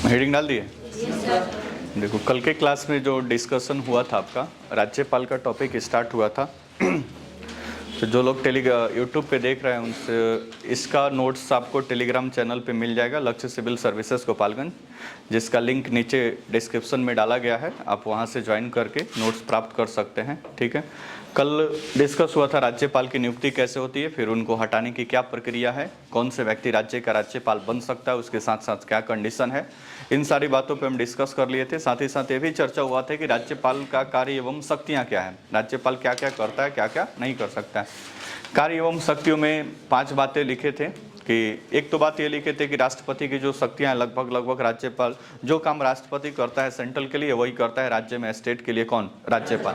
Heading डाल दिए? देखो, कल के क्लास में जो डिस्कशन हुआ था आपका, राज्यपाल का टॉपिक स्टार्ट हुआ था। तो जो लोग यूट्यूब पे देख रहे हैं उनसे इसका नोट्स आपको टेलीग्राम चैनल पे मिल जाएगा, लक्ष्य सिविल सर्विसेज गोपालगंज, जिसका लिंक नीचे डिस्क्रिप्शन में डाला गया है। आप वहां से ज्वाइन करके नोट्स प्राप्त कर सकते हैं। ठीक है। कल डिस्कस हुआ था राज्यपाल की नियुक्ति कैसे होती है, फिर उनको हटाने की क्या प्रक्रिया है, कौन से व्यक्ति राज्य का राज्यपाल बन सकता है, उसके साथ साथ क्या कंडीशन है, इन सारी बातों पे हम डिस्कस कर लिए थे। साथ ही साथ ये भी चर्चा हुआ था कि राज्यपाल का कार्य एवं शक्तियाँ क्या है, राज्यपाल क्या क्या करता है, क्या क्या नहीं कर सकता है। कार्य एवं शक्तियों में 5 बातें लिखे थे कि एक तो बात ये लिखे थे कि राष्ट्रपति की जो शक्तियाँ हैं, लगभग राज्यपाल जो काम राष्ट्रपति करता है सेंट्रल के लिए वही करता है राज्य में, स्टेट के लिए कौन, राज्यपाल।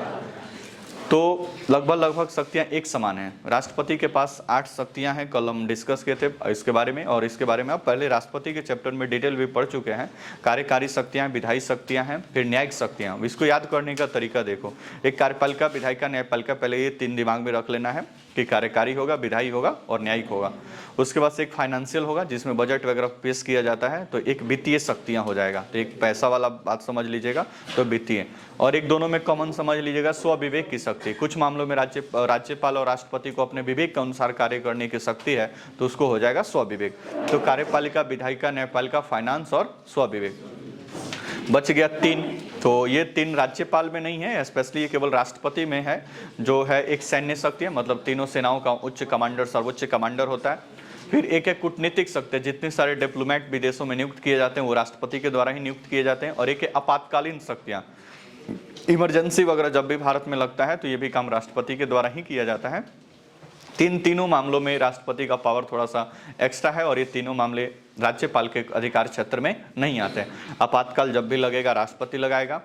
तो लगभग शक्तियां एक समान हैं। राष्ट्रपति के पास 8 शक्तियां हैं, कल हम डिस्कस किए थे इसके बारे में, और इसके बारे में आप पहले राष्ट्रपति के चैप्टर में डिटेल भी पढ़ चुके हैं। कार्यकारी शक्तियां, विधायी शक्तियां हैं, फिर न्यायिक शक्तियां। इसको याद करने का तरीका देखो, एक कार्यपालिका, विधायिका, न्यायपालिका, पहले ये 3 दिमाग में रख लेना है कि कार्यकारी होगा, विधायी होगा और न्यायिक होगा। उसके बाद से एक फाइनेंशियल होगा जिसमें बजट वगैरह पेश किया जाता है, तो एक वित्तीय शक्तियां हो जाएगा, तो एक पैसा वाला बात समझ लीजिएगा, तो वित्तीय। और एक दोनों में कॉमन समझ लीजिएगा, स्वविवेक की शक्ति। कुछ मामलों में राज्यपाल और राष्ट्रपति को अपने विवेक के अनुसार कार्य करने की शक्ति है, तो उसको हो जाएगा स्वविवेक। तो कार्यपालिका, विधायिका, न्यायपालिका, फाइनेंस और स्वविवेक। बच गया 3। तो ये 3 राज्यपाल में नहीं है, स्पेशली ये केवल राष्ट्रपति में है, जो है एक सैन्य शक्ति है, मतलब तीनों सेनाओं का उच्च कमांडर, सर्वोच्च कमांडर होता है। फिर एक है कूटनीतिक शक्ति, जितने सारे डिप्लोमेट विदेशों में नियुक्त किए जाते हैं वो राष्ट्रपति के द्वारा ही नियुक्त किए जाते हैं। और एक है आपातकालीन शक्तियाँ, इमरजेंसी वगैरह जब भी भारत में लगता है तो ये भी काम राष्ट्रपति के द्वारा ही किया जाता है। तीनों मामलों में राष्ट्रपति का पावर थोड़ा सा एक्स्ट्रा है, और ये तीनों मामले राज्यपाल के अधिकार क्षेत्र में नहीं आते हैं। आपातकाल जब भी लगेगा राष्ट्रपति लगाएगा।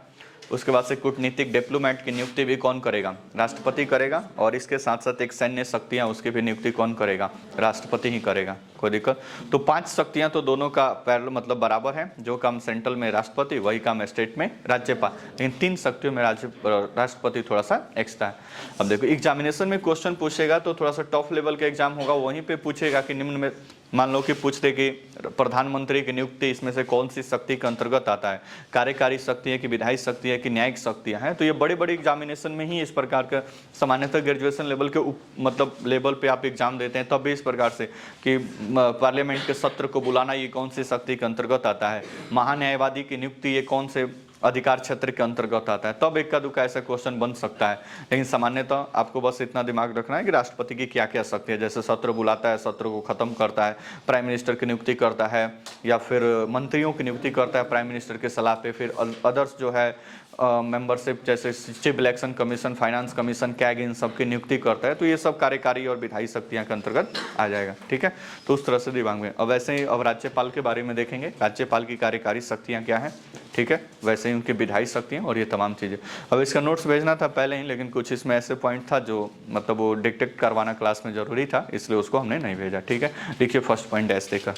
उसके बाद से कूटनीतिक डिप्लोमेट की नियुक्ति भी कौन करेगा, राष्ट्रपति करेगा। और इसके साथ साथ एक सैन्य शक्तियां, उसकी भी नियुक्ति कौन करेगा, राष्ट्रपति ही करेगा। कोई दिक्कत? तो 5 शक्तियां तो दोनों का पैरेलल मतलब बराबर है, जो काम सेंट्रल में राष्ट्रपति वही काम स्टेट में राज्यपाल। लेकिन 3 शक्तियों में राष्ट्रपति थोड़ा सा एक्स्ट्रा है। अब देखो, एग्जामिनेशन में क्वेश्चन पूछेगा तो थोड़ा सा टॉप लेवल का एग्जाम होगा, वहीं पे पूछेगा कि निम्न में मान लो कि पूछ दे कि प्रधानमंत्री की नियुक्ति इसमें से कौन सी शक्ति के अंतर्गत आता है, कार्यकारी शक्ति है कि विधायी शक्ति है कि न्यायिक शक्तियां हैं। तो ये बड़े बड़े एग्जामिनेशन में ही इस प्रकार का, सामान्यतः ग्रेजुएशन लेवल के मतलब लेवल पे आप एग्जाम देते हैं तब भी इस प्रकार से कि पार्लियामेंट के सत्र को बुलाना ये कौन सी शक्ति के अंतर्गत आता है, महान्यायवादी की नियुक्ति ये कौन से अधिकार क्षेत्र के अंतर्गत आता है, तब इक्का दुक्का ऐसा क्वेश्चन बन सकता है। लेकिन सामान्यतः आपको बस इतना दिमाग रखना है कि राष्ट्रपति की क्या क्या शक्ति है, जैसे सत्र बुलाता है, सत्र को खत्म करता है, प्राइम मिनिस्टर की नियुक्ति करता है, या फिर मंत्रियों की नियुक्ति करता है प्राइम मिनिस्टर के सलाह पे, फिर अदर्स जो है मेंबरशिप जैसे chief election commission, finance commission, CAG, इन सब की नियुक्ति करता है। तो ये सब कार्यकारी और विधायी शक्तियां के अंतर्गत आ जाएगा। ठीक है, तो उस तरह से दिमाग में। अब वैसे ही अब राज्यपाल के बारे में देखेंगे, राज्यपाल की कार्यकारी शक्तियां क्या है। ठीक है, वैसे ही उनकी विधायी शक्तियां और ये तमाम चीज़ें। अब इसका नोट्स भेजना था पहले ही, लेकिन कुछ इसमें ऐसे पॉइंट था जो मतलब वो डिटेक्ट करवाना क्लास में जरूरी था, इसलिए उसको हमने नहीं भेजा। ठीक है, देखिए फर्स्ट पॉइंट डैश देकर,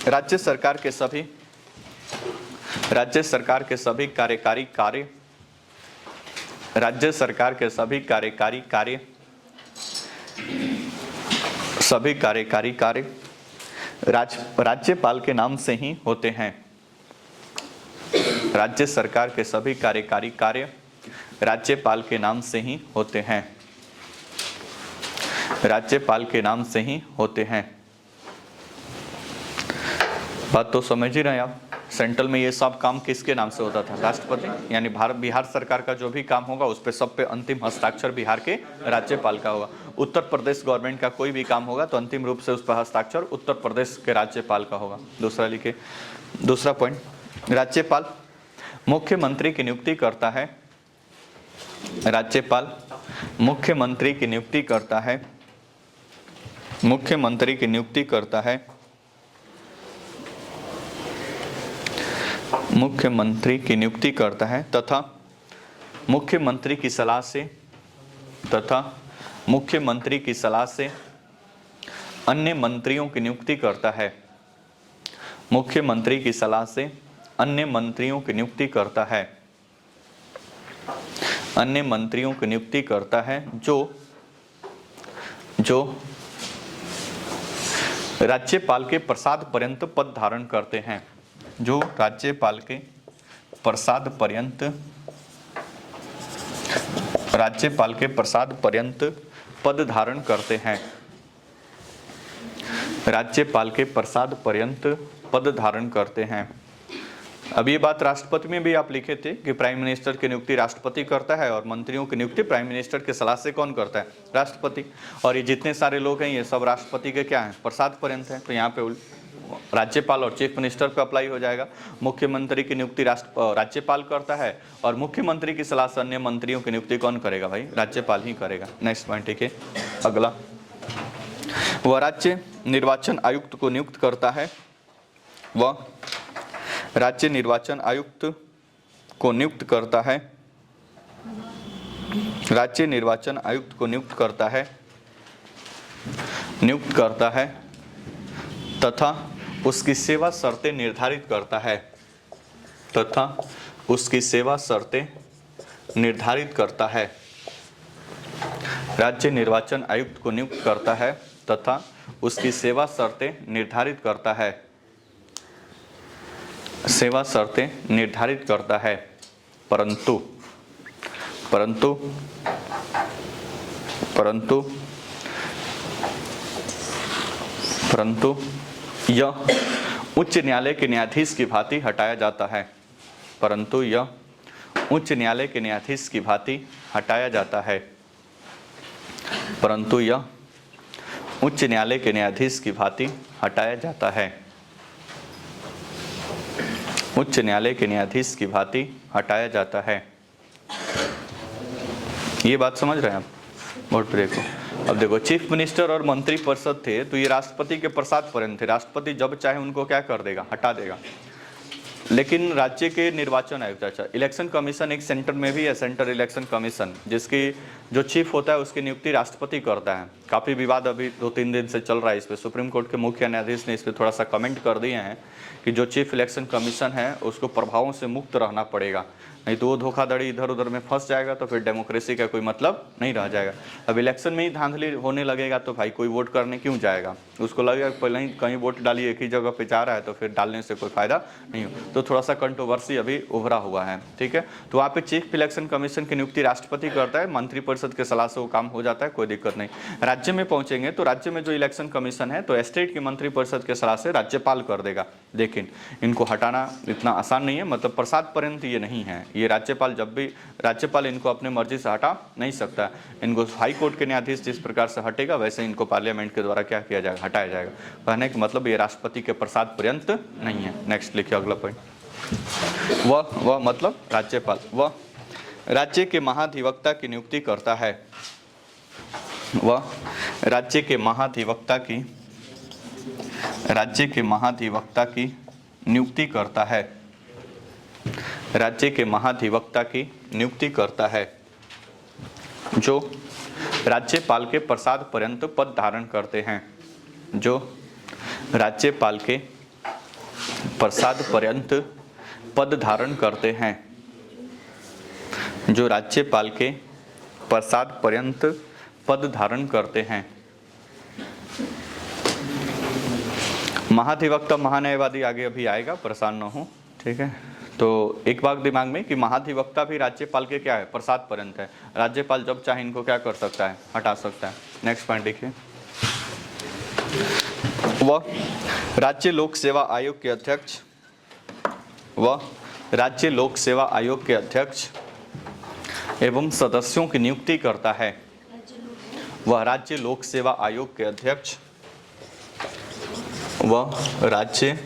राज्य सरकार के सभी कार्यकारी कार्य, राज्य सरकार के सभी कार्यकारी कार्य, सभी कार्यकारी कार्य राज्यपाल के नाम से ही होते हैं। राज्य सरकार के सभी कार्यकारी कार्य राज्यपाल के नाम से ही होते हैं, राज्यपाल के नाम से ही होते हैं। बात तो समझ ही रहे हैं आप। सेंट्रल में ये सब काम किसके नाम से होता था, राष्ट्रपति। यानी बिहार सरकार का जो भी काम होगा उस पे सब पे अंतिम हस्ताक्षर बिहार के राज्यपाल का होगा। उत्तर प्रदेश गवर्नमेंट का कोई भी काम होगा तो अंतिम रूप से उस पर हस्ताक्षर उत्तर प्रदेश के राज्यपाल का होगा। दूसरा लिखे, दूसरा पॉइंट, राज्यपाल मुख्यमंत्री की नियुक्ति करता है, राज्यपाल मुख्यमंत्री की नियुक्ति करता है, मुख्यमंत्री की नियुक्ति करता है, मुख्यमंत्री की नियुक्ति करता है तथा मुख्यमंत्री की सलाह से अन्य मंत्रियों की नियुक्ति करता है, मुख्यमंत्री की सलाह से अन्य मंत्रियों की नियुक्ति करता है, अन्य मंत्रियों की नियुक्ति करता है जो राज्यपाल के प्रसाद पर्यंत पद धारण करते हैं। जो राज्यपाल के प्रसाद पर्यंत पद धारण करते हैं। राज्यपाल के प्रसाद पर्यंत पद धारण करते हैं। अब ये बात राष्ट्रपति में भी आप लिखे थे कि प्राइम मिनिस्टर की नियुक्ति राष्ट्रपति करता है और मंत्रियों की नियुक्ति प्राइम मिनिस्टर के सलाह से कौन करता है? राष्ट्रपति। और ये जितने सारे लोग हैं ये सब राष्ट्रपति के क्या हैं? प्रसाद पर्यंत हैं। तो यहाँ पे राज्यपाल और चीफ मिनिस्टर पे अप्लाई हो जाएगा। मुख्यमंत्री की नियुक्ति राज्यपाल करता है और मुख्यमंत्री की सलाह से अन्य मंत्रियों की नियुक्ति कौन करेगा भाई? राज्यपाल ही करेगा। नेक्स्ट पॉइंट, ठीक है। अगला, वह राज्य निर्वाचन आयुक्त को नियुक्त करता है। वह राज्य निर्वाचन आयुक्त को नियुक्त करता है। राज्य निर्वाचन आयुक्त को नियुक्त करता है तथा उसकी सेवा शर्तें निर्धारित करता है। राज्य निर्वाचन आयुक्त को नियुक्त करता है तथा उसकी सेवा शर्तें निर्धारित करता है। परंतु यह उच्च न्यायालय के न्यायाधीश की भांति हटाया जाता है। ये बात समझ रहे हैं आप? बोर्ड पे देखो। अब देखो, चीफ मिनिस्टर और मंत्री परिषद थे तो ये राष्ट्रपति के प्रसाद पर्यंत थे। राष्ट्रपति जब चाहे उनको क्या कर देगा? हटा देगा। लेकिन राज्य के निर्वाचन आयुक्त, अच्छा, इलेक्शन कमीशन एक सेंटर में भी है, सेंट्रल इलेक्शन कमीशन, जिसकी जो चीफ होता है उसकी नियुक्ति राष्ट्रपति करता है। काफ़ी विवाद अभी 2-3 दिन से चल रहा है इस पर। सुप्रीम कोर्ट के मुख्य न्यायाधीश ने इस पर थोड़ा सा कमेंट कर दिए हैं कि जो चीफ इलेक्शन कमीशन है उसको प्रभावों से मुक्त रहना पड़ेगा, नहीं तो वो धोखाधड़ी इधर उधर में फंस जाएगा तो फिर डेमोक्रेसी का कोई मतलब नहीं रह जाएगा। अब इलेक्शन में ही धांधली होने लगेगा तो भाई कोई वोट करने क्यों जाएगा? उसको लगेगा पहले ही कहीं वोट डाली, एक ही जगह पे जा रहा है तो फिर डालने से कोई फायदा नहीं हो। तो थोड़ा सा कंट्रोवर्सी अभी उभरा हुआ है, ठीक है। तो वहाँ पे चीफ इलेक्शन कमीशन की नियुक्ति राष्ट्रपति करता है, मंत्रिपरिषद के सलाह से वो काम हो जाता है, कोई दिक्कत नहीं। राज्य में पहुंचेंगे तो राज्य में जो इलेक्शन कमीशन है तो स्टेट की मंत्रिपरिषद के सलाह से राज्यपाल कर देगा। लेकिन इनको हटाना इतना आसान नहीं है, मतलब प्रसाद पर्यंत ये नहीं है। ये राज्यपाल जब भी राज्यपाल इनको अपने मर्जी से हटा नहीं सकता। इनको हाई कोर्ट के न्यायाधीश जिस प्रकार से हटेगा वैसे इनको पार्लियामेंट के द्वारा क्या किया जाएगा? हटाया जाएगा। कहने का मतलब ये राष्ट्रपति के प्रसाद पर्यंत नहीं है। नेक्स्ट लिखिए अगला पॉइंट। वह मतलब राज्यपाल, वह राज्य के महाधिवक्ता की नियुक्ति करता है। वह राज्य के महाधिवक्ता की नियुक्ति करता है। राज्य के महाधिवक्ता की नियुक्ति करता है जो राज्यपाल के प्रसाद पर्यंत पद धारण करते हैं। जो राज्यपाल के प्रसाद पर्यंत पद धारण करते हैं। जो राज्यपाल के प्रसाद पर्यंत पद धारण करते हैं। महाधिवक्ता महान्यायवादी आगे अभी आएगा, परेशान न हो, ठीक है। तो एक बात दिमाग में कि महाधिवक्ता भी राज्यपाल के क्या है? प्रसाद पर्यंत है। राज्यपाल जब चाहे इनको क्या कर सकता है? हटा सकता है। नेक्स्ट पॉइंट देखिए। वह राज्य लोक सेवा आयोग के अध्यक्ष एवं सदस्यों की नियुक्ति करता है। वह राज्य लोक सेवा आयोग के अध्यक्ष राज्य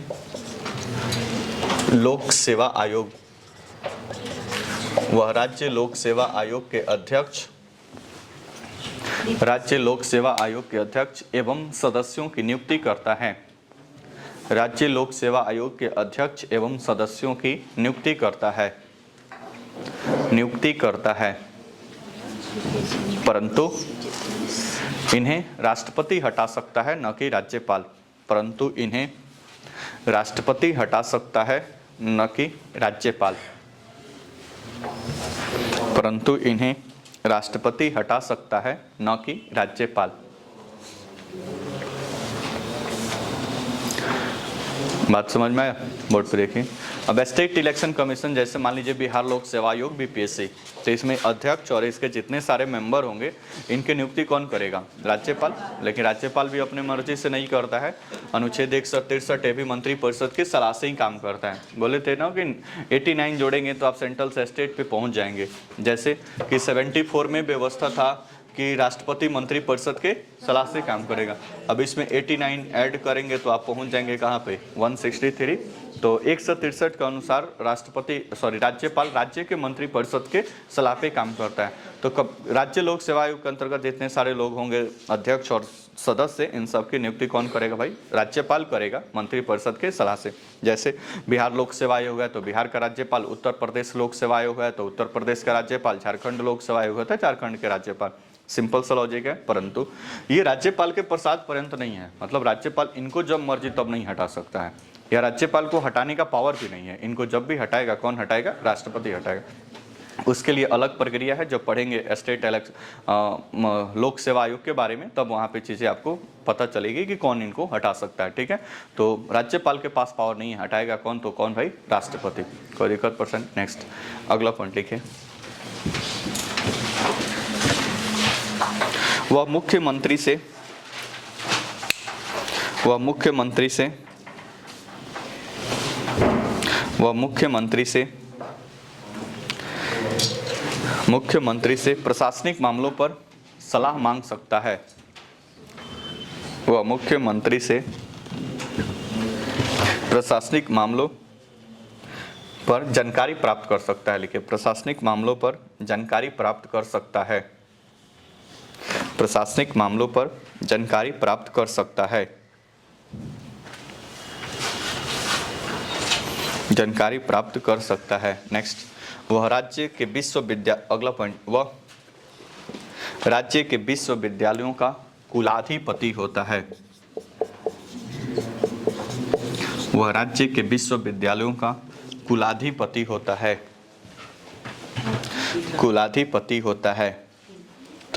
लोक सेवा आयोग के अध्यक्ष एवं सदस्यों की नियुक्ति करता है। राज्य लोक सेवा आयोग के अध्यक्ष एवं सदस्यों की नियुक्ति करता है। परंतु इन्हें राष्ट्रपति हटा सकता है, न कि राज्यपाल। परंतु इन्हें राष्ट्रपति हटा सकता है, न कि राज्यपाल। परंतु इन्हें राष्ट्रपति हटा सकता है, न कि राज्यपाल। बात समझ में आया? बोर्ड पे देखिए। अब स्टेट इलेक्शन कमीशन, जैसे मान लीजिए बिहार लोक सेवा आयोग बीपीएससी, तो इसमें अध्यक्ष और इसके जितने सारे मेंबर होंगे इनकी नियुक्ति कौन करेगा? राज्यपाल। लेकिन राज्यपाल भी अपनी मर्जी से नहीं करता है, अनुच्छेद 163 ये भी मंत्रिपरिषद की सलाह से ही काम करता है। बोले थे ना कि 89 जोड़ेंगे तो आप सेंट्रल से स्टेट पे पहुंच जाएंगे, जैसे कि 74 में व्यवस्था था कि राष्ट्रपति मंत्रिपरिषद के सलाह से काम करेगा। अब इसमें 89 ऐड करेंगे तो आप पहुंच जाएंगे कहाँ पे? 163। तो 163 के अनुसार राज्यपाल राज्य के मंत्रिपरिषद के सलाह पे काम करता है। तो कब राज्य लोक सेवा आयोग के अंतर्गत जितने सारे लोग होंगे अध्यक्ष और सदस्य, इन सब की नियुक्ति कौन करेगा भाई? राज्यपाल करेगा मंत्रिपरिषद के सलाह से। जैसे बिहार लोक सेवा आयोग है तो बिहार का राज्यपाल, उत्तर प्रदेश लोक सेवा आयोग है तो उत्तर प्रदेश का राज्यपाल, झारखंड लोक सेवा आयोग है झारखंड के राज्यपाल। सिंपल सा लॉजिक है, परंतु ये राज्यपाल के प्रसाद पर्यंत नहीं है। मतलब राज्यपाल इनको जब मर्जी तब नहीं हटा सकता है, या राज्यपाल को हटाने का पावर भी नहीं है। इनको जब भी हटाएगा कौन हटाएगा? राष्ट्रपति हटाएगा। उसके लिए अलग प्रक्रिया है, जब पढ़ेंगे स्टेट लोक सेवा आयोग के बारे में तब वहाँ पे चीज़ें आपको पता चलेगी कि कौन इनको हटा सकता है। ठीक है, तो राज्यपाल के पास पावर नहीं है, हटाएगा कौन? तो कौन भाई? राष्ट्रपति। कोई दिक्कत पर्सन? नेक्स्ट अगला पॉइंट लिखिए। वह मुख्यमंत्री से प्रशासनिक मामलों पर सलाह मांग सकता है। वह मुख्यमंत्री से प्रशासनिक मामलों पर जानकारी प्राप्त कर सकता है। लिखिए, प्रशासनिक मामलों पर जानकारी प्राप्त कर सकता है। प्रशासनिक मामलों पर जानकारी प्राप्त कर सकता है। जानकारी प्राप्त कर सकता है। नेक्स्ट, वह राज्य के अगला पॉइंट, वह राज्य के विश्वविद्यालयों का कुलाधिपति होता है। वह राज्य के विश्वविद्यालयों का कुलाधिपति होता है। कुलाधिपति होता है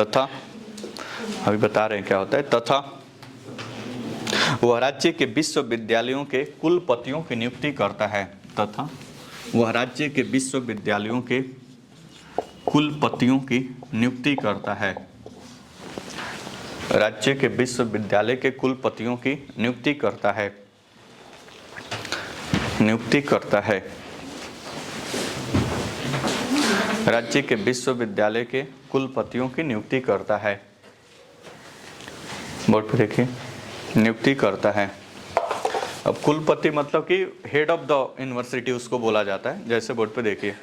तथा, अभी बता रहे हैं क्या होता है, तथा वह राज्य के विश्वविद्यालयों के कुलपतियों की नियुक्ति करता है। तथा वह राज्य के विश्वविद्यालयों के कुलपतियों की नियुक्ति करता है। राज्य के विश्वविद्यालय के कुलपतियों की नियुक्ति करता है। नियुक्ति करता है। राज्य के विश्वविद्यालय के कुलपतियों की नियुक्ति करता है। बोर्ड पे देखिए, नियुक्ति करता है। अब कुलपति मतलब कि हेड ऑफ द यूनिवर्सिटी उसको बोला जाता है। जैसे बोर्ड पे देखिए,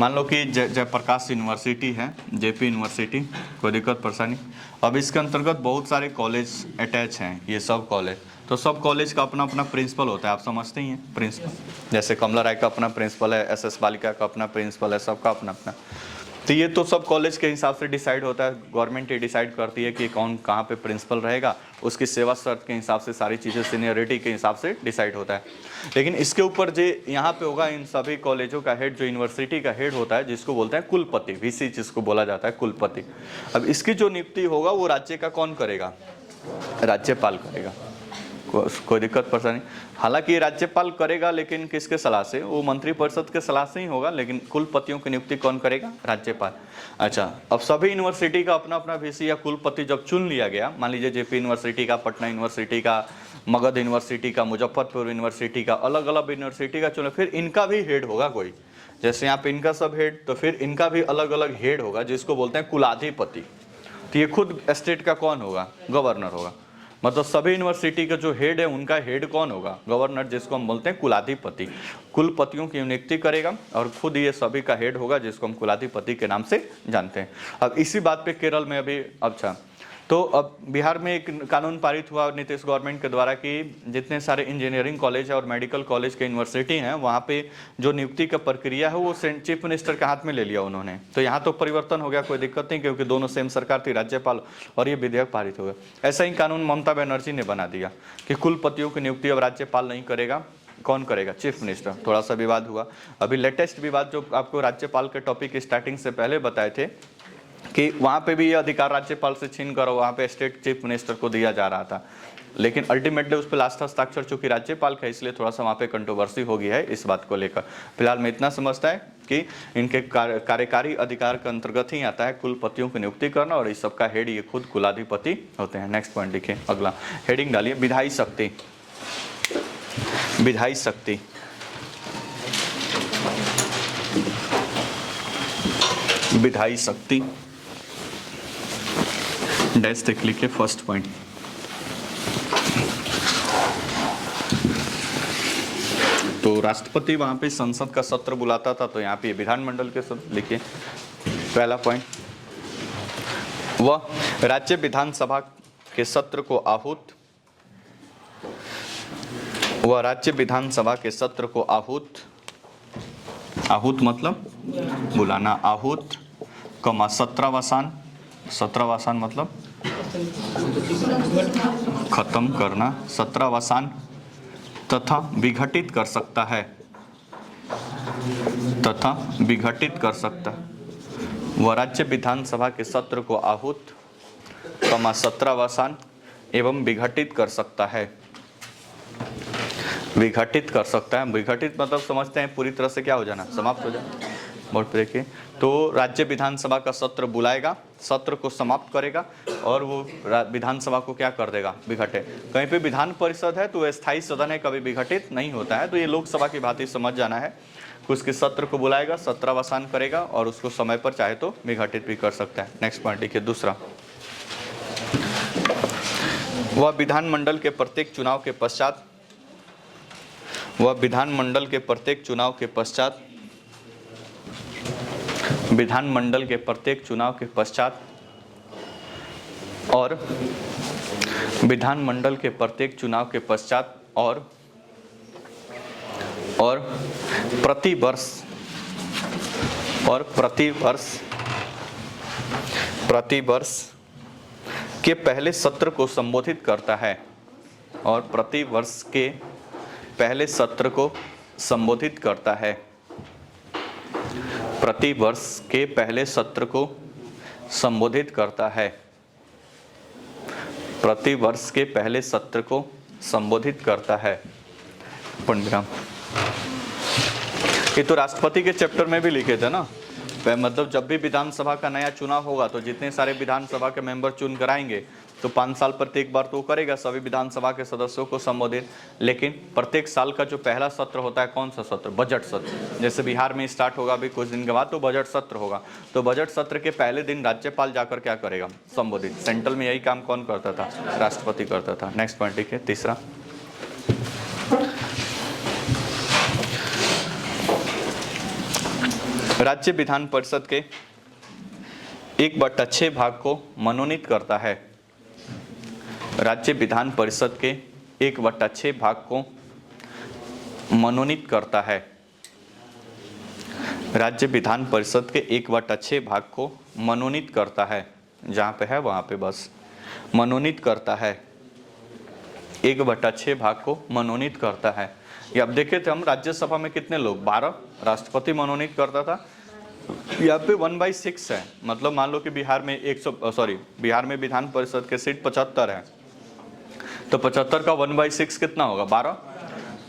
मान लो कि जयप्रकाश यूनिवर्सिटी है, जेपी यूनिवर्सिटी, कोई दिक्कत परेशानी। अब इसके अंतर्गत बहुत सारे कॉलेज अटैच हैं, ये सब कॉलेज, तो सब कॉलेज का अपना अपना प्रिंसिपल होता है, आप समझते ही हैं प्रिंसिपल। जैसे कमला राय का अपना प्रिंसिपल है, एसएस बालिका का अपना प्रिंसिपल है, सबका अपना अपना। तो ये तो सब कॉलेज के हिसाब से डिसाइड होता है, गवर्नमेंट ये डिसाइड करती है कि कौन कहाँ पे प्रिंसिपल रहेगा, उसकी सेवा शर्त के हिसाब से सारी चीज़ें सीनियरिटी के हिसाब से डिसाइड होता है। लेकिन इसके ऊपर जो यहाँ पे होगा, इन सभी कॉलेजों का हेड, जो यूनिवर्सिटी का हेड होता है, जिसको बोलते हैं कुलपति, वीसी जिसको बोला जाता है कुलपति। अब इसकी जो नियुक्ति होगा वो राज्य का कौन करेगा? राज्यपाल करेगा। कोई दिक्कत परेशानी? हालांकि ये राज्यपाल करेगा, लेकिन किसके सलाह से? वो मंत्रिपरिषद के सलाह से ही होगा, लेकिन कुलपतियों की नियुक्ति कौन करेगा? राज्यपाल। अच्छा, अब सभी यूनिवर्सिटी का अपना अपना वीसी या कुलपति जब चुन लिया गया, मान लीजिए जेपी यूनिवर्सिटी का, पटना यूनिवर्सिटी का, मगध यूनिवर्सिटी का, मुजफ्फरपुर यूनिवर्सिटी का, अलग अलग यूनिवर्सिटी का चुने, फिर इनका भी हेड होगा कोई। जैसे यहाँ पे इनका सब हेड, तो फिर इनका भी अलग अलग हेड होगा, जिसको बोलते हैं कुलाधिपति। तो ये खुद स्टेट का कौन होगा? गवर्नर होगा। मतलब सभी यूनिवर्सिटी का जो हेड है, उनका हेड कौन होगा? गवर्नर, जिसको हम बोलते हैं कुलाधिपति। कुलपतियों की नियुक्ति करेगा और खुद ये सभी का हेड होगा, जिसको हम कुलाधिपति के नाम से जानते हैं। अब इसी बात पे केरल में अभी, अच्छा, तो अब बिहार में एक कानून पारित हुआ नीतीश गवर्नमेंट के द्वारा कि जितने सारे इंजीनियरिंग कॉलेज है और मेडिकल कॉलेज के यूनिवर्सिटी हैं, वहाँ पे जो नियुक्ति का प्रक्रिया है वो चीफ मिनिस्टर के हाथ में ले लिया उन्होंने। तो यहाँ तो परिवर्तन हो गया, कोई दिक्कत नहीं, क्योंकि दोनों सेम सरकार थी, राज्यपाल, और ये विधेयक पारित हो गया। ऐसा ही कानून ममता बनर्जी ने बना दिया कि कुलपतियों की नियुक्ति अब राज्यपाल नहीं करेगा, कौन करेगा? Chief minister. थोड़ा सा विवाद हुआ। अभी लेटेस्ट विवाद जो आपको राज्यपाल के टॉपिक स्टार्टिंग से पहले बताए थे कि वहाँ पे भी ये अधिकार राज्यपाल से छीन कर वहाँ पे स्टेट चीफ मिनिस्टर को दिया जा रहा था। लेकिन अल्टीमेटली उस पर लास्ट हस्ताक्षर चूंकि राज्यपाल का, इसलिए थोड़ा सा वहाँ पे कंट्रोवर्सी हो गई है इस बात को लेकर। फिलहाल मैं इतना समझता है कि इनके कार्यकारी अधिकार के अंतर्गत ही आता है कुलपतियों की नियुक्ति करना, और इस सब का हेड ये खुद कुलाधिपति होते हैं। नेक्स्ट पॉइंट देखिए, अगला हेडिंग डालिए, विधायी शक्ति। विधायी शक्ति, विधायी शक्ति डैश देख लिखिए फर्स्ट पॉइंट। तो राष्ट्रपति वहां पे संसद का सत्र बुलाता था, तो यहाँ पे विधानमंडल के सत्र लिखिए। पहला पॉइंट, वह राज्य विधानसभा के सत्र को आहूत, वह राज्य विधानसभा के सत्र को आहूत, आहूत मतलब बुलाना, आहूत कमा सत्रावसान, सत्रावसान मतलब खत्म करना, सत्रावसान तथा विघटित कर सकता है, तथा विघटित कर सकता। वह राज्य विधानसभा के सत्र को आहूत कमा सत्रावसान एवं विघटित कर सकता है, विघटित कर सकता है। विघटित मतलब समझते हैं पूरी तरह से क्या हो जाना, समाप्त हो जाना। बहुत देखिए, तो राज्य विधानसभा का सत्र बुलाएगा, सत्र को समाप्त करेगा, और वो विधानसभा को क्या कर देगा, विघटे। कहीं पे विधान परिषद है तो वह स्थायी सदन है, कभी विघटित नहीं होता है। तो ये लोकसभा की भांति समझ जाना है। उसके सत्र को बुलाएगा, सत्रावसान करेगा, और उसको समय पर चाहे तो विघटित भी कर सकता है। नेक्स्ट पॉइंट देखिए, दूसरा, वह विधानमंडल के प्रत्येक चुनाव के पश्चात, वह विधानमंडल के प्रत्येक चुनाव के पश्चात, विधानमंडल के प्रत्येक चुनाव के पश्चात और विधानमंडल के प्रत्येक चुनाव के पश्चात और प्रतिवर्ष के पहले सत्र को संबोधित करता है, और प्रतिवर्ष के पहले सत्र को संबोधित करता है, प्रतिवर्ष के पहले सत्र को संबोधित करता है, प्रतिवर्ष के पहले सत्र को संबोधित करता है। पंडिराम, ये तो राष्ट्रपति के चैप्टर में भी लिखे थे ना, मतलब जब भी विधानसभा का नया चुनाव होगा तो जितने सारे विधानसभा के मेंबर चुन कर आएंगे तो 5 साल पर एक बार तो करेगा सभी विधानसभा के सदस्यों को संबोधित। लेकिन प्रत्येक साल का जो पहला सत्र होता है, कौन सा सत्र, बजट सत्र। जैसे बिहार में स्टार्ट होगा अभी कुछ दिन के बाद, तो बजट सत्र होगा। तो बजट सत्र के पहले दिन राज्यपाल जाकर क्या करेगा, संबोधित। सेंट्रल में यही काम कौन करता था, राष्ट्रपति करता था। नेक्स्ट पॉइंट देखिए, तीसरा, राज्य विधान परिषद के 1/6 भाग को मनोनीत करता है, राज्य विधान परिषद के 1/6 भाग को मनोनीत करता है, राज्य विधान परिषद के 1/6 भाग को मनोनीत करता है। जहाँ पे है वहाँ पे बस मनोनीत करता है, 1/6 भाग को मनोनीत करता है। ये अब देखे थे हम, राज्यसभा में कितने लोग, 12, राष्ट्रपति मनोनीत करता था। यहाँ पे 1/6 है, मतलब मान लो कि बिहार में बिहार में विधान परिषद के सीट 75 है, तो 75 का 1/6 कितना होगा, 12।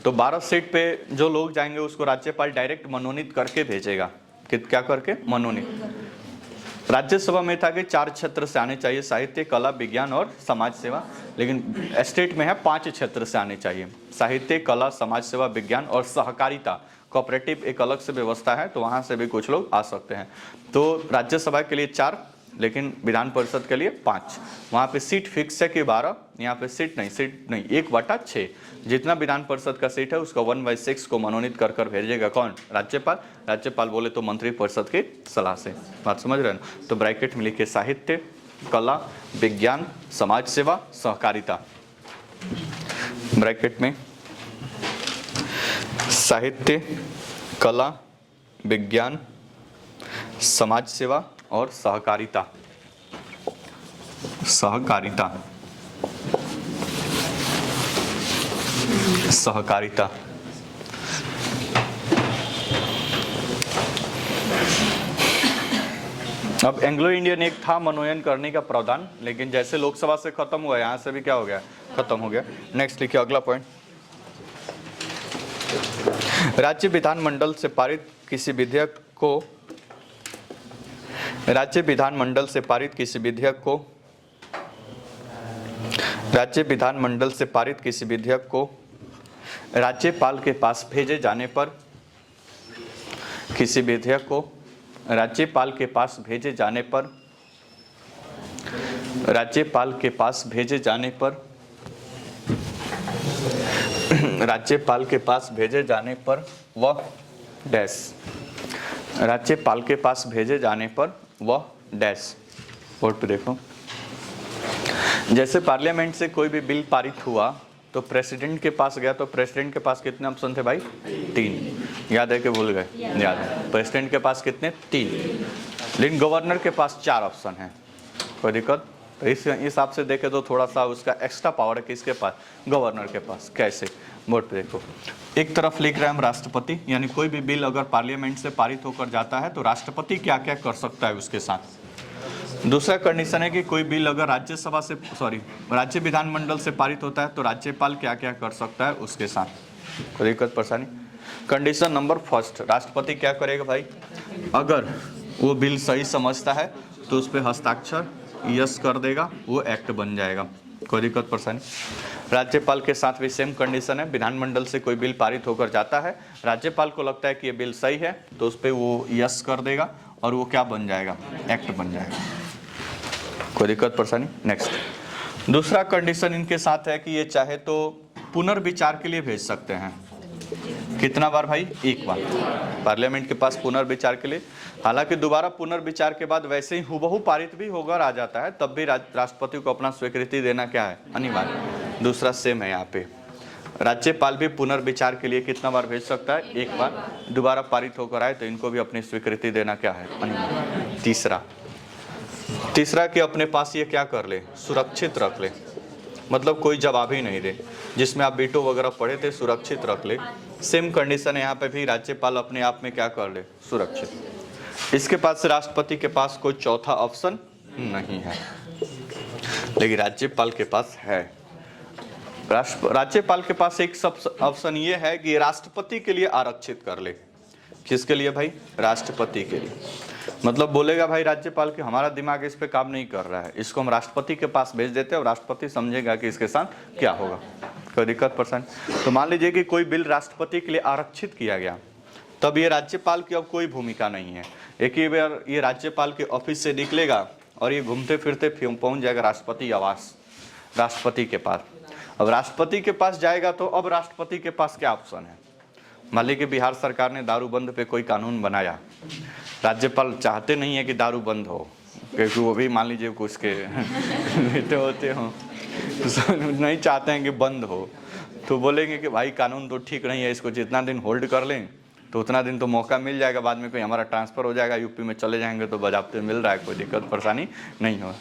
तो 12 सीट पे जो लोग जाएंगे उसको राज्यपाल डायरेक्ट मनोनीत करके भेजेगा। क्या करके, मनोनीत। राज्यसभा में था कि 4 क्षेत्र से आने चाहिए, साहित्य, कला, विज्ञान और समाज सेवा। लेकिन स्टेट में है 5 क्षेत्र से आने चाहिए, साहित्य, कला, समाज सेवा, विज्ञान और सहकारिता। कोऑपरेटिव एक अलग से व्यवस्था है, तो वहाँ से भी कुछ लोग आ सकते हैं। तो राज्यसभा के लिए 4, लेकिन विधान परिषद के लिए 5। वहाँ पे सीट फिक्स है कि 12, यहाँ पे सीट नहीं 1/6। जितना विधान परिषद का सीट है उसका 1/6 को मनोनीत कर भेजेगा कौन, राज्यपाल। राज्यपाल बोले तो मंत्री परिषद की सलाह से। बात समझ रहे हैं ना। तो ब्रैकेट में लिखिए, साहित्य, कला, विज्ञान, समाज सेवा, सहकारिता। ब्रैकेट में साहित्य, कला, विज्ञान, समाज सेवा और सहकारिता। सहकारिता, सहकारिता। अब एंग्लो इंडियन एक था मनोनयन करने का प्रावधान, लेकिन जैसे लोकसभा से खत्म हुआ, यहाँ से भी क्या हो गया, खत्म हो गया। नेक्स्ट लिखिए अगला पॉइंट। राज्य विधानमंडल से पारित किसी विधेयक को राज्य विधानमंडल से पारित किसी विधेयक को राज्यपाल के पास भेजे जाने पर किसी विधेयक को राज्यपाल के पास भेजे जाने पर राज्यपाल के पास भेजे जाने पर राज्यपाल के पास भेजे जाने पर वह डैश राज्यपाल के पास भेजे जाने पर वह डैश। बोर्ड पे देखो, जैसे पार्लियामेंट से कोई भी बिल पारित हुआ तो प्रेसिडेंट के पास गया, तो प्रेसिडेंट के पास कितने ऑप्शन थे भाई, 3। याद है कि भूल गए? याद है। प्रेसिडेंट के पास कितने, 3, लेकिन गवर्नर के पास 4 ऑप्शन है। कोई दिक्कत? तो इस हिसाब से देखे तो थोड़ा सा उसका एक्स्ट्रा पावर है किसके पास, गवर्नर के पास। कैसे? बोर्ड पे देखो, एक तरफ लिख रहे हैं हम राष्ट्रपति, यानी कोई भी बिल अगर पार्लियामेंट से पारित होकर जाता है तो राष्ट्रपति क्या क्या कर सकता है उसके साथ। दूसरा कंडीशन है कि कोई बिल अगर राज्य विधानमंडल से पारित होता है तो राज्यपाल क्या क्या कर सकता है उसके साथ। कोई दिक्कत परेशानी? कंडीशन नंबर फर्स्ट, राष्ट्रपति क्या करेगा भाई, अगर वो बिल सही समझता है तो उस पर हस्ताक्षर यस कर देगा, वो एक्ट बन जाएगा। कोई दिक्कत परेशानी? राज्यपाल के साथ भी सेम कंडीशन है, विधानमंडल से कोई बिल पारित होकर जाता है, राज्यपाल को लगता है कि ये बिल सही है तो उस पर वो यस कर देगा और वो क्या बन जाएगा, एक्ट बन जाएगा। कोई दिक्कत परेशानी? नेक्स्ट, दूसरा कंडीशन इनके साथ है कि ये चाहे तो पुनर्विचार के लिए भेज सकते हैं। कितना बार भाई, 1 बार पार्लियामेंट के पास पुनर्विचार के लिए। हालांकि दोबारा पुनर्विचार के बाद वैसे ही हुबहू पारित भी होकर आ जाता है, तब भी राष्ट्रपति को अपना स्वीकृति देना क्या है, अनिवार्य। दूसरा सेम है यहाँ पे, राज्यपाल भी पुनर्विचार के लिए कितना बार भेज सकता है, 1 बार। दोबारा पारित होकर आए तो इनको भी अपनी स्वीकृति देना क्या है, अनिवार्य। तीसरा कि अपने पास ये क्या कर ले, सुरक्षित रख ले, मतलब कोई जवाब ही नहीं दे, जिसमें आप वीटो वगैरह पढ़े थे, सुरक्षित रख ले। सेम कंडीशन है यहाँ पे भी, राज्यपाल अपने आप में क्या कर ले, सुरक्षित। इसके पास राष्ट्रपति के पास कोई चौथा ऑप्शन नहीं है, लेकिन राज्यपाल के पास है। राज्यपाल के पास एक ऑप्शन ये है कि राष्ट्रपति के लिए आरक्षित कर ले। किसके लिए भाई, राष्ट्रपति के लिए। मतलब बोलेगा भाई राज्यपाल कि हमारा दिमाग इस पे काम नहीं कर रहा है, इसको हम राष्ट्रपति के पास भेज देते हैं और राष्ट्रपति समझेगा कि इसके साथ क्या होगा। कोई दिक्कत परेशानी? तो मान लीजिए कि कोई बिल राष्ट्रपति के लिए आरक्षित किया गया, तब ये राज्यपाल की अब कोई भूमिका नहीं है। एक ही बार ये राज्यपाल के ऑफिस से निकलेगा और ये घूमते फिरते पहुंच जाएगा राष्ट्रपति आवास, राष्ट्रपति के पास। अब राष्ट्रपति के पास जाएगा तो अब राष्ट्रपति के पास क्या ऑप्शन है। मान लीजिए कि बिहार सरकार ने दारू बंद पे कोई कानून बनाया, राज्यपाल चाहते नहीं है कि दारू बंद हो, क्योंकि वो भी मान लीजिए कुछ के बेटे होते हों, तो नहीं चाहते हैं कि बंद हो, तो बोलेंगे कि भाई कानून तो ठीक नहीं है, इसको जितना दिन होल्ड कर लें तो उतना दिन तो मौका मिल जाएगा, बाद में कोई हमारा ट्रांसफ़र हो जाएगा, यूपी में चले जाएंगे तो बजाबते मिल रहा है, कोई दिक्कत परेशानी नहीं हो।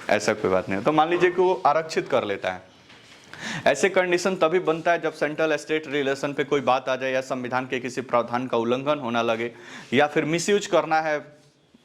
ऐसा कोई बात नहीं। तो मान लीजिए कि वो आरक्षित कर लेता है। ऐसे कंडीशन तभी बनता है जब सेंट्रल स्टेट रिलेशन पे कोई बात आ जाए, या संविधान के किसी प्रावधान का उल्लंघन होना लगे, या फिर मिसयूज करना है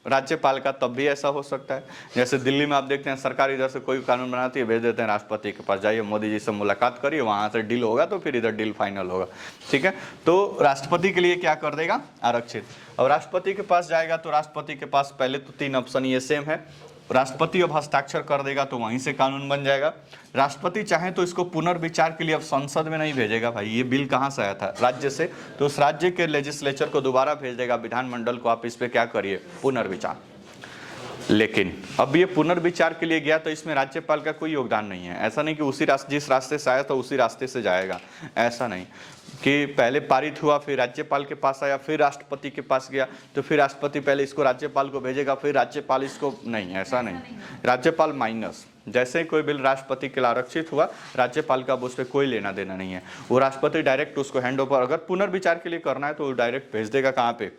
राज्यपाल का, तब भी ऐसा हो सकता है। जैसे दिल्ली में आप देखते हैं सरकार इधर से कोई कानून बनाती है, भेज देते हैं राष्ट्रपति के पास, जाइए मोदी जी से मुलाकात करिए, वहाँ से डील होगा तो फिर इधर डील फाइनल होगा। ठीक है, तो राष्ट्रपति के लिए क्या कर देगा, आरक्षित। और राष्ट्रपति के पास जाएगा तो राष्ट्रपति के पास पहले तो 3 ऑप्शन ये सेम है, राष्ट्रपति अब हस्ताक्षर कर देगा तो वहीं से कानून बन जाएगा। राष्ट्रपति चाहे तो इसको पुनर्विचार के लिए अब संसद में नहीं भेजेगा, भाई ये बिल कहाँ से आया था, राज्य से, तो उस राज्य के लेजिस्लेचर को दोबारा भेज देगा, विधानमंडल को आप इस पे क्या करिए, पुनर्विचार। लेकिन अब ये पुनर्विचार के लिए गया तो इसमें राज्यपाल का कोई योगदान नहीं है। ऐसा नहीं कि उसी जिस रास्ते से आया तो उसी रास्ते से जाएगा, ऐसा नहीं कि पहले पारित हुआ फिर राज्यपाल के पास आया फिर राष्ट्रपति के पास गया तो फिर राष्ट्रपति पहले इसको राज्यपाल को भेजेगा फिर राज्यपाल इसको, नहीं ऐसा नहीं। राज्यपाल माइनस, जैसे ही कोई बिल राष्ट्रपति के लिए आरक्षित हुआ, राज्यपाल का उस पर कोई लेना देना नहीं है। वो राष्ट्रपति डायरेक्ट उसको हैंड ओवर, अगर पुनर्विचार के लिए करना है तो वो डायरेक्ट भेज देगा कहाँ पे,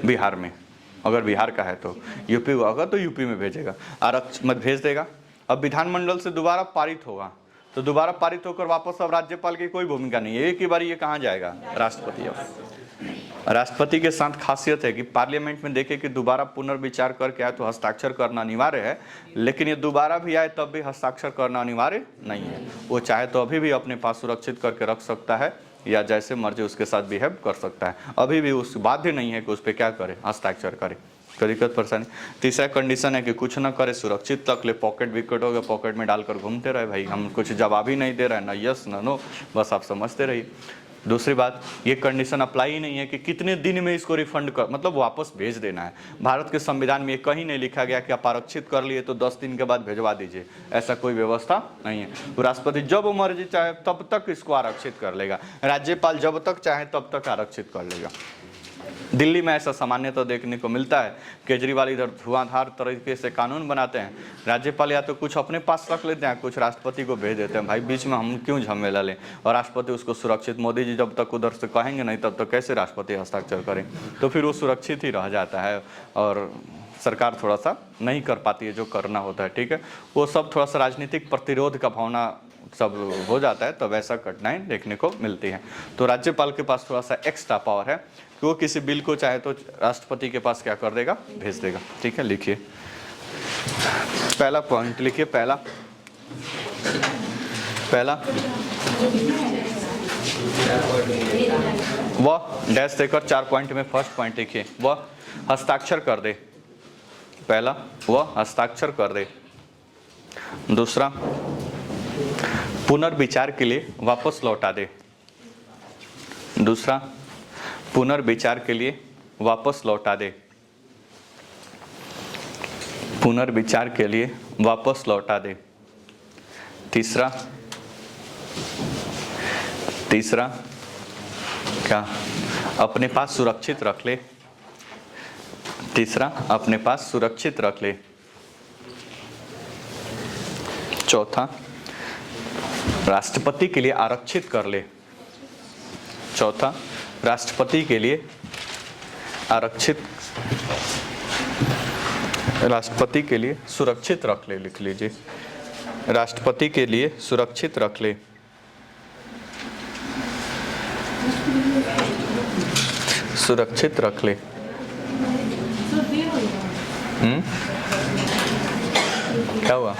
बिहार में, अगर बिहार का है तो, यूपी होगा तो यूपी में भेजेगा, आरक्षित मत भेज देगा। अब विधानमंडल से दोबारा पारित होगा तो दोबारा पारित होकर वापस अब राज्यपाल की कोई भूमिका नहीं है, एक ही बार ये कहाँ जाएगा, राष्ट्रपति। अब राष्ट्रपति के साथ खासियत है कि पार्लियामेंट में देखे कि दोबारा पुनर्विचार करके आए तो हस्ताक्षर करना अनिवार्य है, लेकिन ये दोबारा भी आए तब भी हस्ताक्षर करना अनिवार्य नहीं है। वो चाहे तो अभी भी अपने पास सुरक्षित करके रख सकता है या जैसे मर्जी उसके साथ बिहेव कर सकता है, अभी भी उस बाध्य नहीं है कि उस पर क्या करे, हस्ताक्षर करे। कोई दिक्कत परेशानी। तीसरा कंडीशन है कि कुछ ना करे, सुरक्षित तक ले, पॉकेट विकेट हो गया पॉकेट में डालकर घूमते रहे, भाई हम कुछ जवाब ही नहीं दे रहे हैं, ना यस ना नो, बस आप समझते रहिए। दूसरी बात, ये कंडीशन अप्लाई ही नहीं है कि कितने दिन में इसको रिफंड कर, मतलब वापस भेज देना है। भारत के संविधान में ये कहीं नहीं लिखा गया कि आप आरक्षित कर लिए तो 10 दिन के बाद भेजवा दीजिए, ऐसा कोई व्यवस्था नहीं है। राष्ट्रपति जब मर्जी चाहे तब तक इसको आरक्षित कर लेगा, राज्यपाल जब तक चाहे तब तक आरक्षित कर लेगा। दिल्ली में ऐसा सामान्यतः देखने को मिलता है। केजरीवाल इधर धुआंधार तरीके से कानून बनाते हैं, राज्यपाल या तो कुछ अपने पास रख लेते हैं, कुछ राष्ट्रपति को भेज देते हैं, भाई बीच में हम क्यों झमेला लें, और राष्ट्रपति उसको सुरक्षित, मोदी जी जब तक उधर से कहेंगे नहीं तब तक कैसे राष्ट्रपति हस्ताक्षर करें, तो फिर वो सुरक्षित ही रह जाता है और सरकार थोड़ा सा नहीं कर पाती है जो करना होता है। ठीक है, वो सब थोड़ा सा राजनीतिक प्रतिरोध का भावना सब हो जाता है, तब ऐसा घटनाएं देखने को मिलती हैं। तो राज्यपाल के पास थोड़ा सा एक्स्ट्रा पावर है कि वो किसी बिल को चाहे तो राष्ट्रपति के पास क्या कर देगा, भेज देगा। ठीक है, लिखिए पहला पॉइंट, लिखिए पहला वह डैश देकर 4 पॉइंट में फर्स्ट पॉइंट लिखिए, वह हस्ताक्षर कर दे। पहला, वह हस्ताक्षर कर दे। दूसरा, पुनर्विचार के लिए वापस लौटा दे। दूसरा, पुनर्विचार के लिए वापस लौटा दे। पुनर्विचार के लिए वापस लौटा दे। तीसरा क्या, अपने पास सुरक्षित रख ले। तीसरा, अपने पास सुरक्षित रख ले। चौथा, राष्ट्रपति के लिए आरक्षित कर ले। चौथा, राष्ट्रपति के लिए आरक्षित, राष्ट्रपति के लिए सुरक्षित रख ले, लिख लीजिए, राष्ट्रपति के लिए सुरक्षित रख ले। सुरक्षित रख ले। क्या हुआ?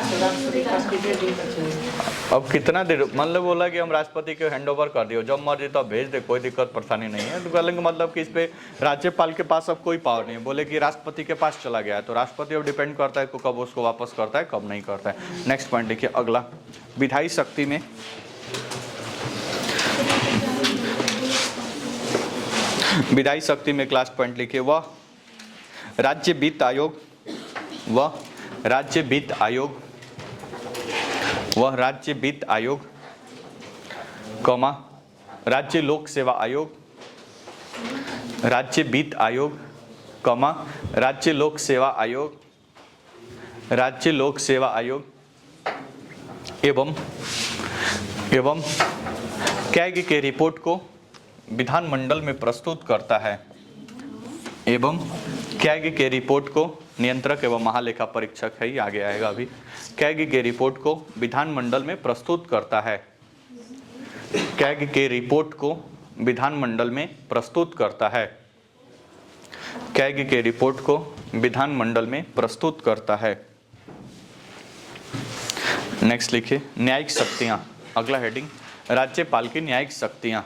अब कितना देर, मतलब बोला कि हम राष्ट्रपति के हैंड ओवर कर दियो, जब मर्जी तब भेज दे, कोई दिक्कत परेशानी नहीं है। तो कहने का मतलब कि इस पे राज्यपाल के पास अब कोई पावर नहीं है। बोले कि राष्ट्रपति के पास चला गया है तो राष्ट्रपति अब डिपेंड करता है कि कब उसको वापस करता है, कब नहीं करता है। नेक्स्ट पॉइंट देखिए, अगला, विधायी शक्ति में, विधायी शक्ति में क्लास पॉइंट लिखिए, वह राज्य वित्त आयोग, वह राज्य वित्त आयोग, वह राज्य वित्त आयोग, कॉमा, राज्य लोक सेवा आयोग, राज्य वित्त आयोग, कॉमा, राज्य लोक सेवा आयोग, राज्य लोक सेवा आयोग एवं कैग के रिपोर्ट को विधानमंडल में प्रस्तुत करता है, एवं कैग के रिपोर्ट को, नियंत्रक एवं महालेखा परीक्षक है, ये आगे आएगा अभी, कैग के रिपोर्ट को विधानमंडल में प्रस्तुत करता है। कैग के रिपोर्ट को विधानमंडल में प्रस्तुत करता है। कैग के रिपोर्ट को विधानमंडल में प्रस्तुत करता है। नेक्स्ट लिखिए, न्यायिक शक्तियां, अगला हेडिंग, राज्यपाल की न्यायिक शक्तियां,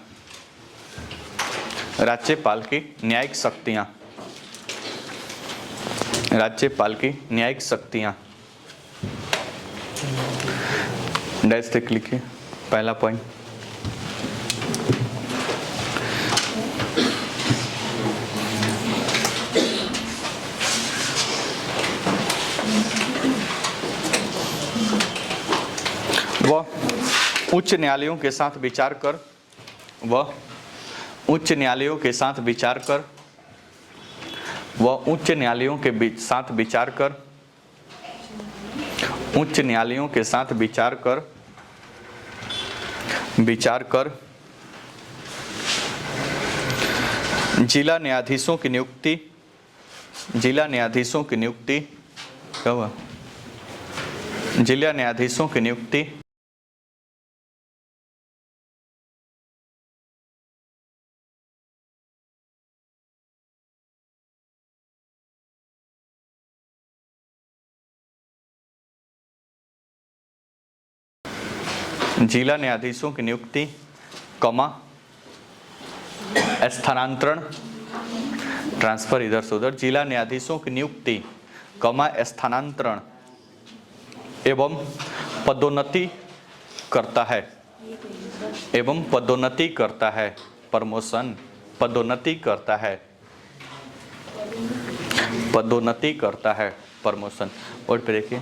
राज्यपाल की न्यायिक शक्तियां, राज्यपाल की न्यायिक शक्तियां, डैश तक लिखिए, पहला पॉइंट, वह उच्च न्यायालयों के साथ विचार कर, वह उच्च न्यायालयों के साथ विचार कर, वह उच्च न्यायालयों के साथ विचार कर, उच्च न्यायालयों के साथ विचार कर, जिला न्यायाधीशों की नियुक्ति, जिला न्यायाधीशों की नियुक्ति, क्या हुआ, जिला न्यायाधीशों की नियुक्ति जिला न्यायाधीशों की नियुक्ति, कमा, स्थानांतरण, ट्रांसफर इधर से उधर, जिला न्यायाधीशों की नियुक्ति, कमा, स्थानांतरण एवं पदोन्नति करता है, एवं पदोन्नति करता है, प्रमोशन, पदोन्नति करता है, पदोन्नति करता है, प्रमोशन। और फिर देखिए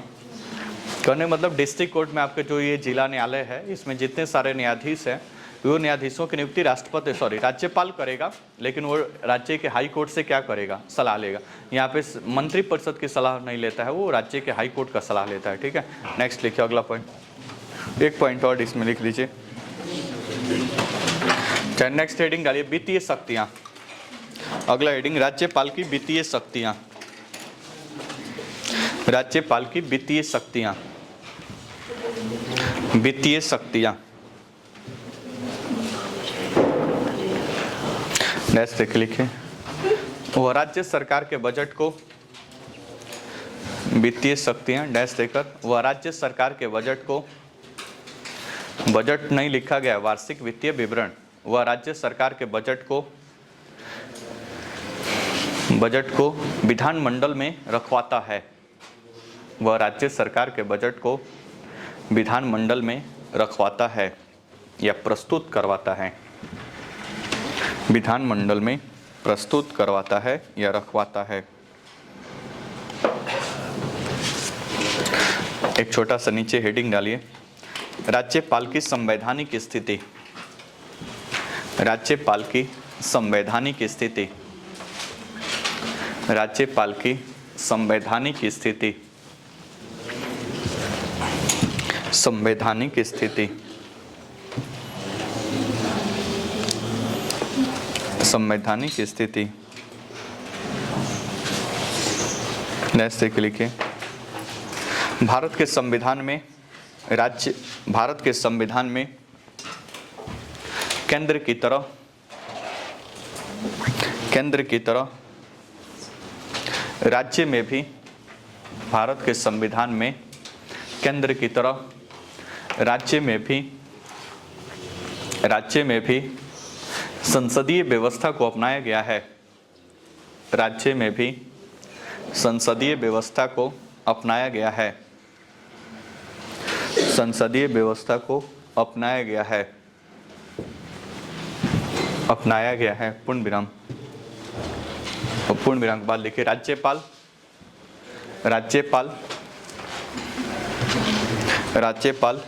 कहने मतलब डिस्ट्रिक्ट कोर्ट में आपके जो ये जिला न्यायालय है इसमें जितने सारे न्यायाधीश हैं वो न्यायाधीशों की नियुक्ति राज्यपाल करेगा, लेकिन वो राज्य के हाई कोर्ट से क्या करेगा, सलाह लेगा। यहाँ पे मंत्रिपरिषद की सलाह नहीं लेता है, वो राज्य के हाई कोर्ट का सलाह लेता है। ठीक है, नेक्स्ट लिखिए अगला पॉइंट, एक पॉइंट और इसमें लिख लीजिए। नेक्स्ट हेडिंग डालिए वित्तीय शक्तियाँ। अगला हेडिंग राज्यपाल की वित्तीय शक्तियाँ, राज्यपाल की वित्तीय शक्तियाँ, वित्तीय शक्तियाँ। नेक्स्ट देख लिखिए, वह राज्य सरकार के बजट को, वित्तीय शक्तियाँ डैश देकर, वह राज्य सरकार के बजट को, बजट नहीं लिखा गया, वार्षिक वित्तीय विवरण, वह राज्य सरकार के बजट को विधानमंडल में रखवाता है, वह राज्य सरकार के बजट को विधानमंडल में रखवाता है या प्रस्तुत करवाता है, विधानमंडल में प्रस्तुत करवाता है या रखवाता है। एक छोटा सा नीचे हेडिंग डालिए, राज्यपाल की संवैधानिक स्थिति, राज्यपाल की संवैधानिक स्थिति, राज्यपाल की संवैधानिक स्थिति, संवैधानिक स्थिति, संवैधानिक स्थिति। नेक्स्ट देख लिखिए, भारत के संविधान में भारत के संविधान में केंद्र की तरह राज्य में भी, भारत के संविधान में केंद्र की तरह राज्य में भी संसदीय व्यवस्था को अपनाया गया है, राज्य में भी संसदीय व्यवस्था को अपनाया गया है, संसदीय व्यवस्था को अपनाया गया है, अपनाया गया है, पूर्ण विराम, और पूर्ण विराम के बाद लिखिए राज्यपाल, राज्यपाल, राज्यपाल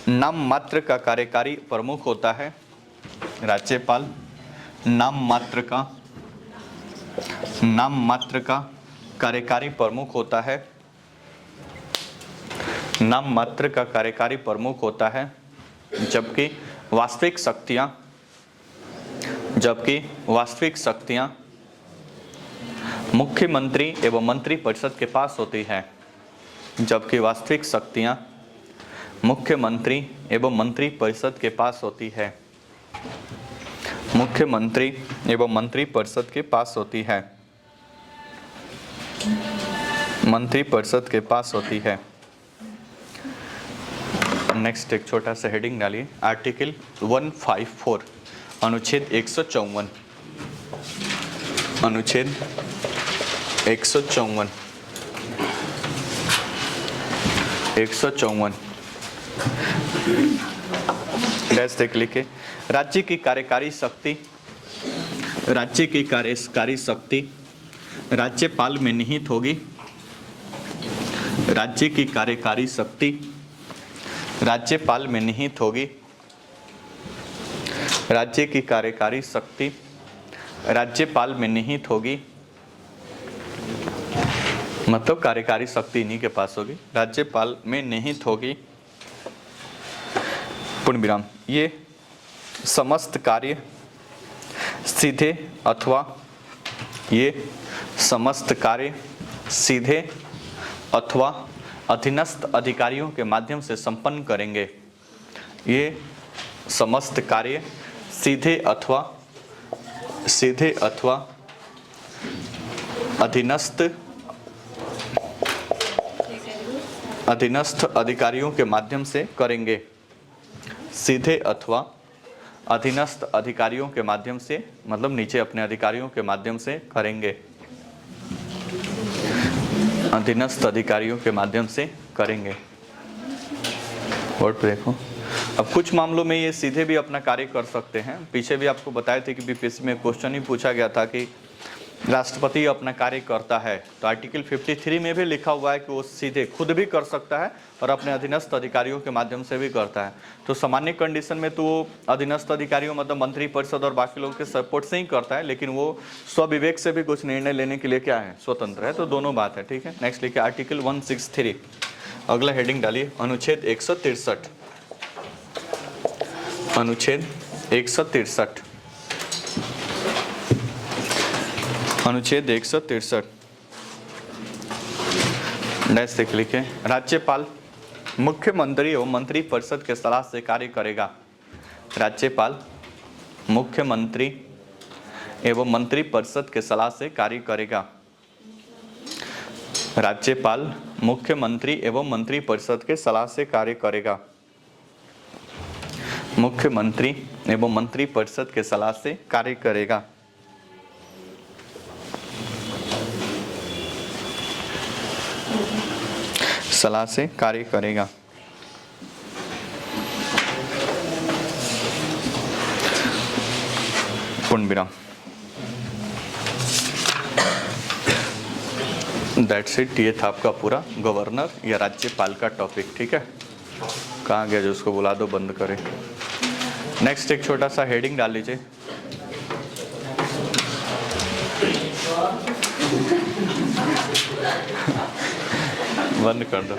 नाम मात्र का कार्यकारी प्रमुख होता है, राज्यपाल नाम मात्र का कार्यकारी प्रमुख होता है, नाम मात्र का कार्यकारी प्रमुख होता है, जबकि वास्तविक शक्तियां मुख्यमंत्री एवं मंत्रिपरिषद के पास होती है, जबकि वास्तविक शक्तियां मुख्यमंत्री एवं मंत्रिपरिषद के पास होती है, मुख्यमंत्री एवं मंत्रिपरिषद के पास होती है, मंत्रिपरिषद के पास होती है। नेक्स्ट एक छोटा सा हेडिंग डालिए, आर्टिकल 154, अनुच्छेद 154, अनुच्छेद 154, 154 डैश देख लिखे, राज्य की कार्यकारी शक्ति, राज्य की कार्यकारी शक्ति राज्यपाल में निहित होगी, राज्य की कार्यकारी शक्ति राज्यपाल में निहित होगी, राज्य की कार्यकारी शक्ति राज्यपाल में निहित होगी, मतलब कार्यकारी शक्ति इन्हीं के पास होगी, राज्यपाल में निहित होगी, पूर्ण विराम। ये समस्त कार्य सीधे अथवा अधीनस्थ अधिकारियों के माध्यम से संपन्न करेंगे। ये समस्त कार्य सीधे अथवा अधीनस्थ अधिकारियों के माध्यम से करेंगे। सीधे अथवा अधीनस्थ अधिकारियों के माध्यम से, मतलब नीचे अपने अधिकारियों के माध्यम से करेंगे, अधीनस्थ अधिकारियों के माध्यम से करेंगे। वर्ड पे देखो, अब कुछ मामलों में ये सीधे भी अपना कार्य कर सकते हैं। पीछे भी आपको बताए थे कि बीपीएससी में क्वेश्चन ही पूछा गया था कि राष्ट्रपति अपना कार्य करता है, तो आर्टिकल 53 में भी लिखा हुआ है कि वो सीधे खुद भी कर सकता है और अपने अधीनस्थ अधिकारियों के माध्यम से भी करता है। तो सामान्य कंडीशन में तो वो अधीनस्थ अधिकारियों मतलब मंत्री परिषद और बाकी लोगों के सपोर्ट से ही करता है, लेकिन वो स्वविवेक से भी कुछ निर्णय लेने के लिए क्या है, स्वतंत्र है। तो दोनों बात है, ठीक है। नेक्स्ट लिखिए आर्टिकल 163, अगला हेडिंग डालिए, अनुच्छेद 163, अनुच्छेद 163, अनुच्छेद 163 डैश देख लिखे, राज्यपाल मुख्यमंत्री एवं मंत्री परिषद के सलाह से कार्य करेगा। राज्यपाल मुख्यमंत्री एवं मंत्री परिषद के सलाह से कार्य करेगा। राज्यपाल मुख्यमंत्री एवं मंत्री परिषद के सलाह से कार्य करेगा। मुख्यमंत्री एवं मंत्री परिषद के सलाह से कार्य करेगा। सलाह से कार्य करेगा। पूर्ण विराम। दैट्स इट, ये था आपका पूरा गवर्नर या राज्यपाल का टॉपिक, ठीक है। कहाँ गया जो उसको बुला दो, बंद करें। नेक्स्ट एक छोटा सा हेडिंग डाल लीजिए, बंद कर दो।